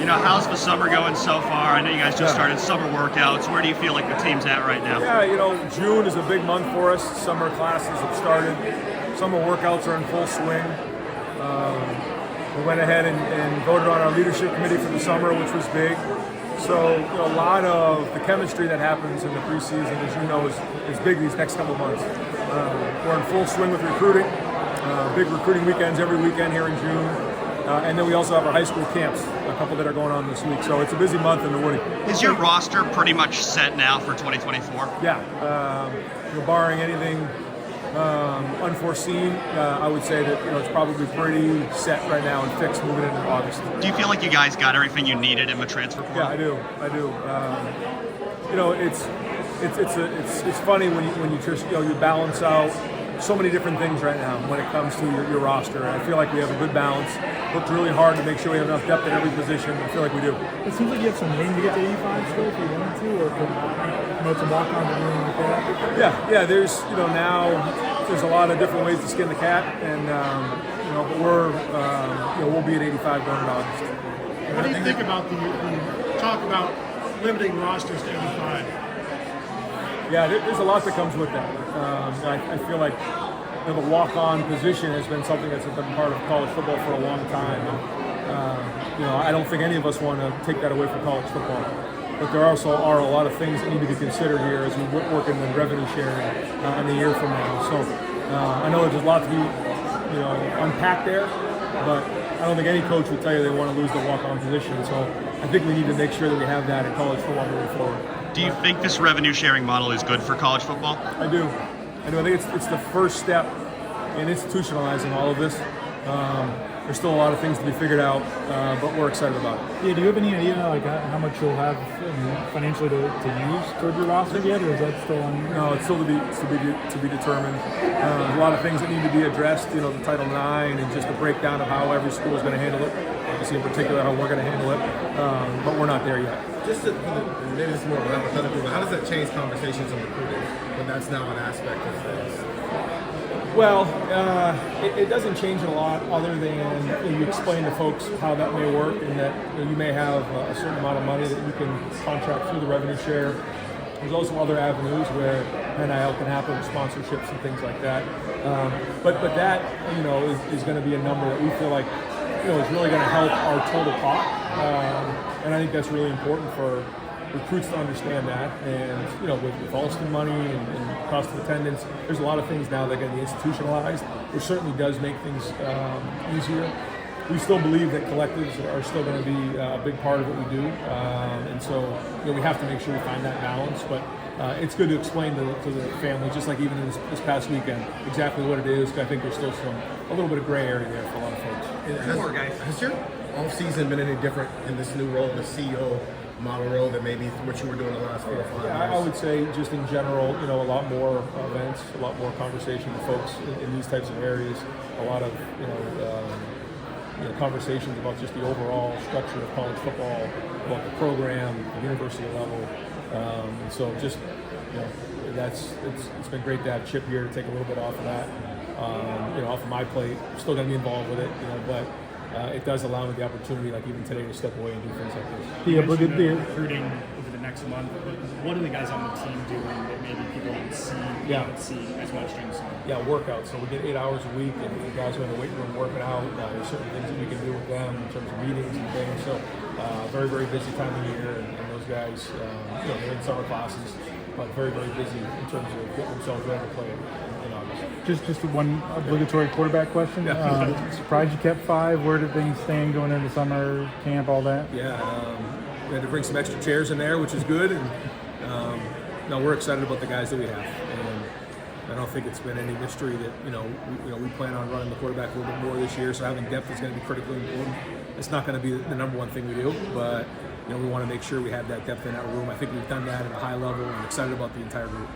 How's the summer going so far? I know you guys just started summer workouts. Where do you feel like the team's at right now? Yeah, June is a big month for us. Summer classes have started. Summer workouts are in full swing. We went ahead and voted on our leadership committee for the summer, which was big. So a lot of the chemistry that happens in the preseason, as you know, is big these next couple of months. We're in full swing with recruiting. Big recruiting weekends every weekend here in June. And then we also have our high school camps, a couple that are going on this week. So it's a busy month in the Woody. Is your roster pretty much set now for 2024? Yeah. Barring anything unforeseen, I would say that it's probably pretty set right now and fixed moving into August. Do you feel like you guys got everything you needed in the transfer portal? Yeah, I do. It's funny when you just you balance out so many different things right now when it comes to your roster. And I feel like we have a good balance. Worked really hard to make sure we have enough depth at every position. I feel like we do. It seems like you have some room to get to 85 still if you wanted to, or promote some walk-ons or anything like that. Yeah. There's now there's a lot of different ways to skin the cat, and but we'll be at 85 going in August. What do you think about the talk about limiting rosters to 85? Yeah, there's a lot that comes with that. I feel like the walk-on position has been something that's been part of college football for a long time. And, I don't think any of us want to take that away from college football. But there also are a lot of things that need to be considered here as we work in the revenue sharing in the year from now. So I know there's a lot to be unpacked there, but I don't think any coach would tell you they want to lose the walk-on position. So I think we need to make sure that we have that in college football moving forward. Do you think this revenue sharing model is good for college football? I do. I think it's the first step in institutionalizing all of this. There's still a lot of things to be figured out, but we're excited about it. Yeah, do you have any idea how much you'll have financially to use toward your roster yet, or is that still on? No, it's still to be determined. A lot of things that need to be addressed. The Title IX and just the breakdown of how every school is going to handle it. Obviously, in particular, how we're going to handle it, but we're not there yet. Maybe this is more of a hypothetical, but how does that change conversations on recruiting when that's now an aspect of things? Well, it doesn't change a lot other than you explain to folks how that may work and that you may have a certain amount of money that you can contract through the revenue share. There's also other avenues where NIL can happen with sponsorships and things like that. But that is going to be a number that we feel like is really going to help our total pot. And I think that's really important for recruits to understand that. And with Alston money and cost of attendance, there's a lot of things now that are going to be institutionalized, which certainly does make things easier. We still believe that collectives are still going to be a big part of what we do, and so we have to make sure we find that balance. But it's good to explain to the family, just like even in this past weekend, exactly what it is. I think there's still a little bit of gray area there for a lot of folks. Has your off-season been any different in this new role, the CEO model role, than maybe what you were doing the last 4 or 5 years? I would say just in general, a lot more events, a lot more conversation with folks in these types of areas, a lot of conversations about just the overall structure of college football, about the program, the university level. And so just, it's been great to have Chip here to take a little bit off of that, off of my plate. I'm still going to be involved with it, but it does allow me the opportunity, like even today, to step away and do things like this. Yeah, but recruiting over the next month. What are the guys on the team doing that maybe people don't see as much during the summer? Yeah, workouts. So we get 8 hours a week, and the guys are in the weight room working out. There's certain things that we can do with them in terms of meetings and things. So very, very busy time of year, and those guys, they're in summer classes, but very, very busy in terms of getting themselves ready to play in August. Just one obligatory quarterback question. Surprised you kept 5. Where did things stand going into summer camp, all that? Yeah, we had to bring some extra chairs in there, which is good. And we're excited about the guys that we have. And I don't think it's been any mystery that we plan on running the quarterback a little bit more this year. So having depth is going to be critically important. It's not going to be the number one thing we do, but we want to make sure we have that depth in that room. I think we've done that at a high level, and excited about the entire group.